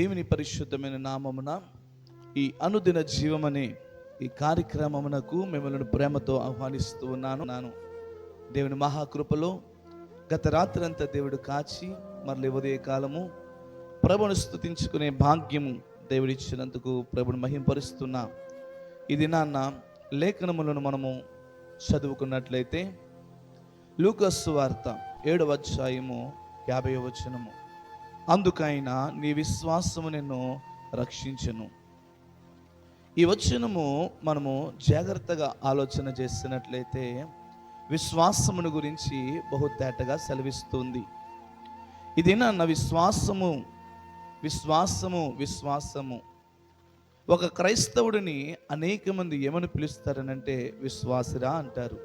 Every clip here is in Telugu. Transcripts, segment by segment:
దేవుని పరిశుద్ధమైన నామమున ఈ అనుదిన జీవమనే ఈ కార్యక్రమమునకు మిమ్మల్ని ప్రేమతో ఆహ్వానిస్తూ ఉన్నాను. దేవుని మహాకృపలో గత రాత్రంతా దేవుడు కాచి మరలి ఉదయ కాలము ప్రభుని స్తుతించుకునే భాగ్యము దేవుడిచ్చినందుకు ప్రభుని మహింపరుస్తున్నా. ఇది నాన్న లేఖనములను మనము చదువుకున్నట్లయితే లూకా సువార్త 7వ అధ్యాయము 50వ వచనము, అందుకైనా నీ విశ్వాసము నిన్ను రక్షించును. ఈ వచనము మనము జాగ్రత్తగా ఆలోచన చేసినట్లయితే విశ్వాసమును గురించి బహుతేటగా సెలవిస్తుంది. ఇది నా విశ్వాసము విశ్వాసము విశ్వాసము. ఒక క్రైస్తవుడిని అనేక మంది ఏమని పిలుస్తారనంటే విశ్వాసిరా అంటారు.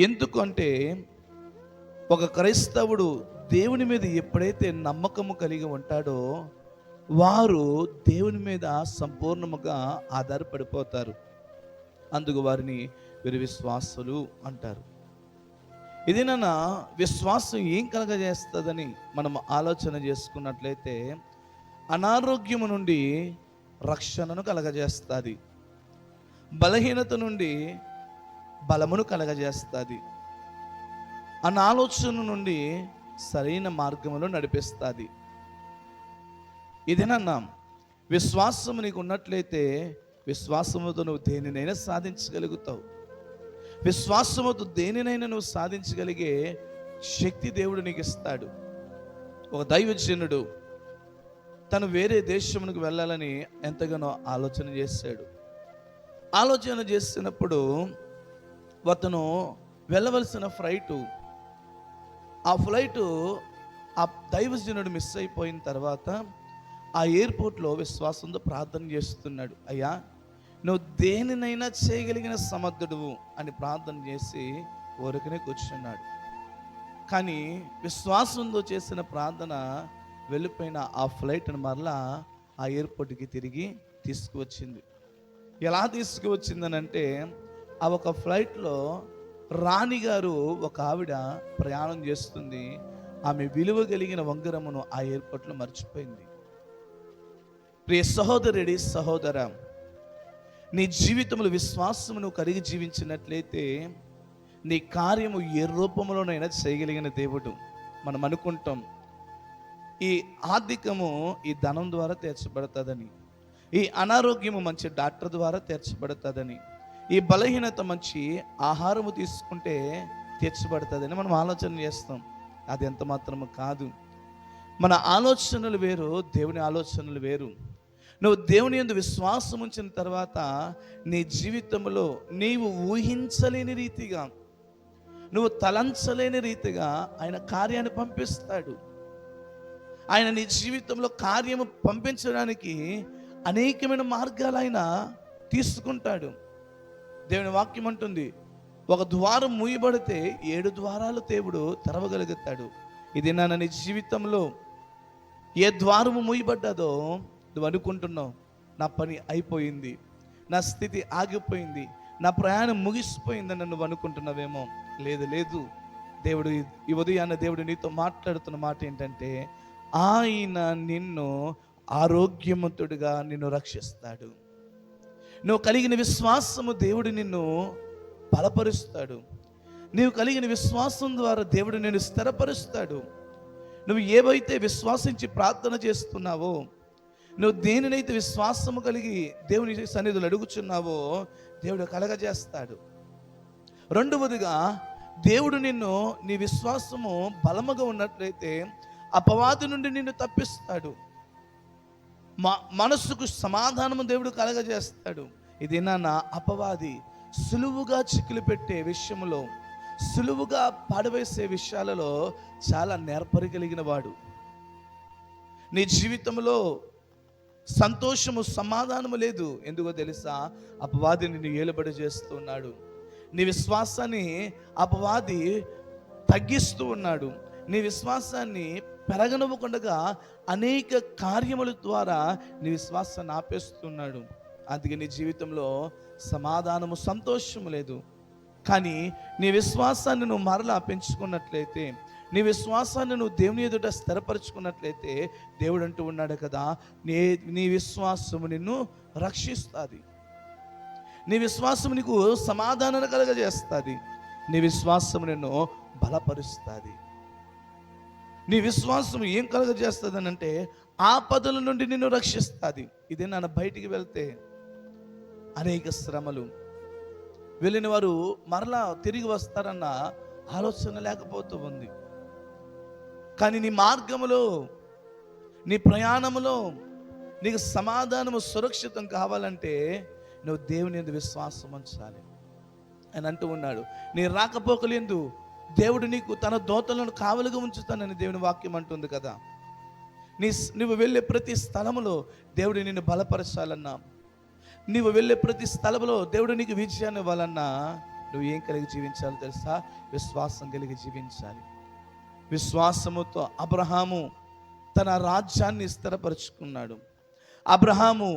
ఎందుకు అంటే ఒక క్రైస్తవుడు దేవుని మీద ఎప్పుడైతే నమ్మకము కలిగి ఉంటాడో వారు దేవుని మీద సంపూర్ణముగా ఆధారపడిపోతారు. అందుకు వారిని వీరి విశ్వాసులు అంటారు. ఇది నాన్న విశ్వాసం ఏం కలగజేస్తుందని మనం ఆలోచన చేసుకున్నట్లయితే అనారోగ్యము నుండి రక్షణను కలగజేస్తుంది, బలహీనత నుండి బలమును కలగజేస్తుంది, అనాలోచన నుండి సరైన మార్గంలో నడిపిస్తుంది. ఇదేనన్నా విశ్వాసము నీకు ఉన్నట్లయితే విశ్వాసముతో నువ్వు దేనినైనా సాధించగలుగుతావు. విశ్వాసముతో దేనినైనా నువ్వు సాధించగలిగే శక్తి దేవుడు నీకు ఇస్తాడు. ఒక దైవజనుడు తను వేరే దేశమునకు వెళ్ళాలని ఎంతగానో ఆలోచన చేశాడు. ఆలోచన చేసినప్పుడు అతను వెళ్ళవలసిన ఆ ఫ్లైటు ఆ దైవజనుడు మిస్ అయిపోయిన తర్వాత ఆ ఎయిర్పోర్ట్లో విశ్వాసంతో ప్రార్థన చేస్తున్నాడు. అయ్యా, నువ్వు దేనినైనా చేయగలిగిన సమర్థుడువు అని ప్రార్థన చేసి ఊరికనే కూర్చున్నాడు. కానీ విశ్వాసంతో చేసిన ప్రార్థన వెళ్ళిపోయిన ఆ ఫ్లైట్ను మరలా ఆ ఎయిర్పోర్ట్కి తిరిగి తీసుకువచ్చింది. ఎలా తీసుకువచ్చిందనంటే ఆ ఒక ఫ్లైట్లో రాణిగారు ఒక ఆవిడ ప్రయాణం చేస్తుంది. ఆమె విలువ కలిగిన ఉంగరమును ఆ ఎయిర్పోర్ట్లో మర్చిపోయింది. ప్రియ సహోదరుడి సహోదర, నీ జీవితంలో విశ్వాసమును కలిగి జీవించినట్లయితే నీ కార్యము ఏ రూపంలోనైనా చేయగలిగిన దేవుడు. మనం అనుకుంటాం ఈ ఆర్థికము ఈ ధనం ద్వారా తీర్చబడుతుందని, ఈ అనారోగ్యము మంచి డాక్టర్ ద్వారా తీర్చబడుతుందని, ఈ బలహీనత మంచి ఆహారము తీసుకుంటే తీర్చబడుతుందని మనం ఆలోచన చేస్తాం. అది ఎంత మాత్రము కాదు. మన ఆలోచనలు వేరు, దేవుని ఆలోచనలు వేరు. నువ్వు దేవుని యందు విశ్వాసం ఉంచిన తర్వాత నీ జీవితంలో నీవు ఊహించలేని రీతిగా, నువ్వు తలంచలేని రీతిగా ఆయన కార్యాన్ని పంపిస్తాడు. ఆయన నీ జీవితంలో కార్యము పంపించడానికి అనేకమైన మార్గాలు ఆయన తీసుకుంటాడు. దేవుని వాక్యం అంటుంది, ఒక ద్వారం మూయబడితే 7 ద్వారాలు దేవుడు తెరవగలుగుతాడు. ఇది నీ జీవితంలో ఏ ద్వారము మూయబడ్డదో నువ్వు అనుకుంటున్నావు, నా పని అయిపోయింది, నా స్థితి ఆగిపోయింది, నా ప్రయాణం ముగిసిపోయిందని నువ్వు అనుకుంటున్నావేమో. లేదు, దేవుడు ఈ ఉదయాన్న దేవుడు నీతో మాట్లాడుతున్న మాట ఏంటంటే ఆయన నిన్ను ఆరోగ్యవంతుడిగా నిన్ను రక్షిస్తాడు. నువ్వు కలిగిన విశ్వాసము దేవుడు నిన్ను బలపరుస్తాడు. నీవు కలిగిన విశ్వాసం ద్వారా దేవుడు నిన్ను స్థిరపరుస్తాడు. నువ్వు ఏవైతే విశ్వాసించి ప్రార్థన చేస్తున్నావో, నువ్వు దేనినైతే విశ్వాసము కలిగి దేవుని సన్నిధులు అడుగుచున్నావో దేవుడు కలగజేస్తాడు. రెండవదిగా దేవుడు నిన్ను నీ విశ్వాసము బలముగా ఉన్నట్లయితే అపవాది నుండి నిన్ను తప్పిస్తాడు. మనసుకు సమాధానము దేవుడు కలగజేస్తాడు. ఇది నా అపవాది సులువుగా చిక్కులు పెట్టే విషయంలో, సులువుగా పాడవేసే విషయాలలో చాలా నేర్పరి కలిగిన వాడు. నీ జీవితంలో సంతోషము సమాధానము లేదు. ఎందుకో తెలుసా? అపవాది నిన్ను ఏలుబడి చేస్తున్నాడు. నీ విశ్వాసాన్ని అపవాది తగ్గిస్తూ ఉన్నాడు. నీ విశ్వాసాన్ని పెరగనివ్వకుండా అనేక కార్యముల ద్వారా నీ విశ్వాసాన్ని ఆపేస్తున్నాడు. అందుకే నీ జీవితంలో సమాధానము సంతోషము లేదు. కానీ నీ విశ్వాసాన్ని నువ్వు మరలా పెంచుకున్నట్లయితే, నీ విశ్వాసాన్ని నువ్వు దేవుని ఎదుట స్థిరపరచుకున్నట్లయితే దేవుడు అంటూ ఉన్నాడు కదా, నీ విశ్వాసము నిన్ను రక్షిస్తుంది, నీ విశ్వాసం నీకు సమాధానం కలగజేస్తుంది, నీ విశ్వాసం నిన్ను బలపరుస్తుంది. నీ విశ్వాసం ఏం కలగజేస్తుంది అని అంటే ఆపదల నుండి నిన్ను రక్షిస్తుంది. ఇదే నాన్న బయటికి వెళ్తే అనేక శ్రమలు, వెళ్ళిన వారు మరలా తిరిగి వస్తారన్న ఆలోచన లేకపోతూ ఉంది. కానీ నీ మార్గములో, నీ ప్రయాణములో నీకు సమాధానము సురక్షితం కావాలంటే నువ్వు దేవుని యందు విశ్వాసం ఉంచాలి. ఆయన అంటూ ఉన్నాడు, నీ రాకపోకలేందు దేవుడు నీకు తన దూతలను కావలిగా ఉంచుతానని దేవుని వాక్యం అంటుంది కదా. నువ్వు వెళ్ళే ప్రతి స్థలములో దేవుడు నిన్ను బలపరచాలన్నా, నువ్వు వెళ్ళే ప్రతి స్థలంలో దేవుడు నీకు విజయాన్ని ఇవ్వాలన్నా నువ్వు ఏం కలిగి జీవించాలో తెలుసా? విశ్వాసం కలిగి జీవించాలి. విశ్వాసముతో అబ్రహాము తన రాజ్యాన్ని స్థిరపరుచుకున్నాడు. అబ్రహాము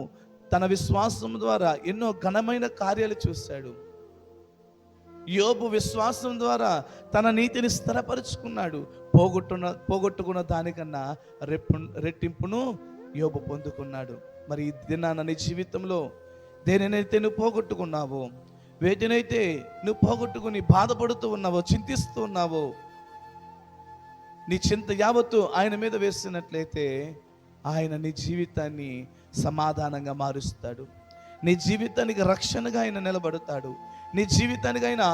తన విశ్వాసం ద్వారా ఎన్నో ఘనమైన కార్యాలు చూశాడు. యోబు విశ్వాసం ద్వారా తన నీతిని స్థిరపరుచుకున్నాడు. పోగొట్టుకున్న దానికన్నా రెట్టింపును యోబు పొందుకున్నాడు. మరి ఈ దినాన నీ జీవితంలో దేనినైతే నువ్వు పోగొట్టుకున్నావో, వేటినైతే నువ్వు పోగొట్టుకుని బాధపడుతూ ఉన్నావో, చింతిస్తూ ఉన్నావో, నీ చింత యావత్తు ఆయన మీద వేసినట్లయితే ఆయన నీ జీవితాన్ని సమాధానంగా మారుస్తాడు. నీ జీవితానికి రక్షణగా ఆయన నిలబడతాడు. నీ జీవితానికి ఆయన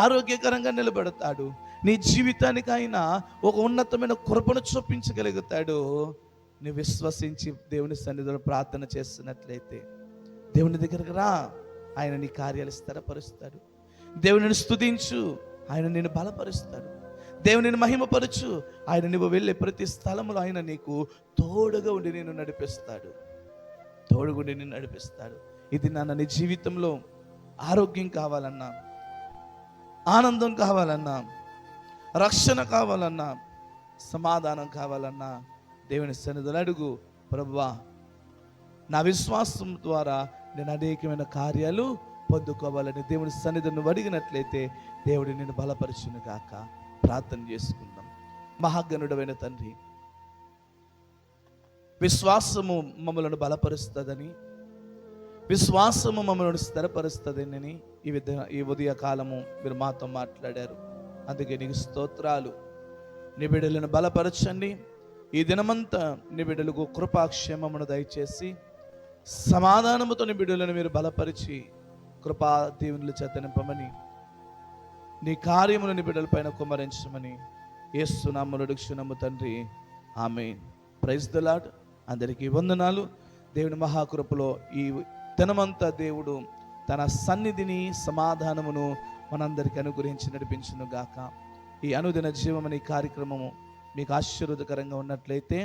ఆరోగ్యకరంగా నిలబడతాడు. నీ జీవితానికి ఆయన ఒక ఉన్నతమైన కృపను చూపించగలుగుతాడు. నువ్వు విశ్వసించి దేవుని సన్నిధిలో ప్రార్థన చేస్తున్నట్లయితే దేవుని దగ్గరకు రా, ఆయన నీ కార్యాలు స్థిరపరుస్తాడు. దేవునిని స్తుతించు, ఆయన నిన్ను బలపరుస్తాడు. దేవునిని మహిమపరచు, ఆయన నువ్వు వెళ్ళే ప్రతి స్థలంలో ఆయన నీకు తోడుగా ఉండి నేను నడిపిస్తాడు, తోడుగుండి నిన్ను నడిపిస్తాడు. ఇది నాన్న నీ జీవితంలో ఆరోగ్యం కావాలన్నా, ఆనందం కావాలన్నా, రక్షణ కావాలన్నా, సమాధానం కావాలన్నా దేవుని సన్నిధిలో అడుగు. ప్రభువా, నా విశ్వాసం ద్వారా నేను అనేకమైన కార్యాలు పొందుకోవాలని దేవుని సన్నిధిని అడిగినట్లయితే దేవుడు నిన్ను బలపరచును గాక. ప్రార్థన చేసుకుందాం. మహాగణుడైన తండ్రి, విశ్వాసము మమ్మలను బలపరుస్తుందని, విశ్వాసము మమ్మల్ని స్థిరపరుస్తుందని ఈ ఉదయ కాలము మీరు మాతో మాట్లాడారు. అందుకే నీకు స్తోత్రాలు. నీ బిడ్డలను బలపరచండి. ఈ దినమంతా నీ బిడ్డలకు కృపాక్షేమమును దయచేసి సమాధానముతో నీ బిడ్డలను మీరు బలపరిచి కృపా దీవెనలు చేత నింపమని, నీ కార్యమును నీ బిడ్డల పైన కుమ్మరించమని యేసు నామములో అడుగుచున్నాము తండ్రి. ఆమేన్. Praise the lord. అందరికీ వందనాలు. దేవుని మహాకృపలో ఈ దినమంతా దేవుడు తన సన్నిధిని, సమాధానమును మనందరికీ అనుగ్రహించి నడిపించును గాక. ఈ అనుదిన జీవం అనే కార్యక్రమము మీకు ఆశీర్వాదకరంగా ఉన్నట్లయితే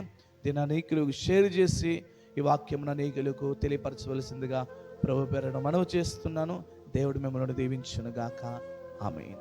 దీని అనేకులకు షేర్ చేసి ఈ వాక్యమును అనేకులకు తెలియపరచవలసిందిగా ప్రభు పేరట మనవి చేస్తున్నాను. దేవుడు మిమ్మల్ని దీవించును గాక. ఆమేన్.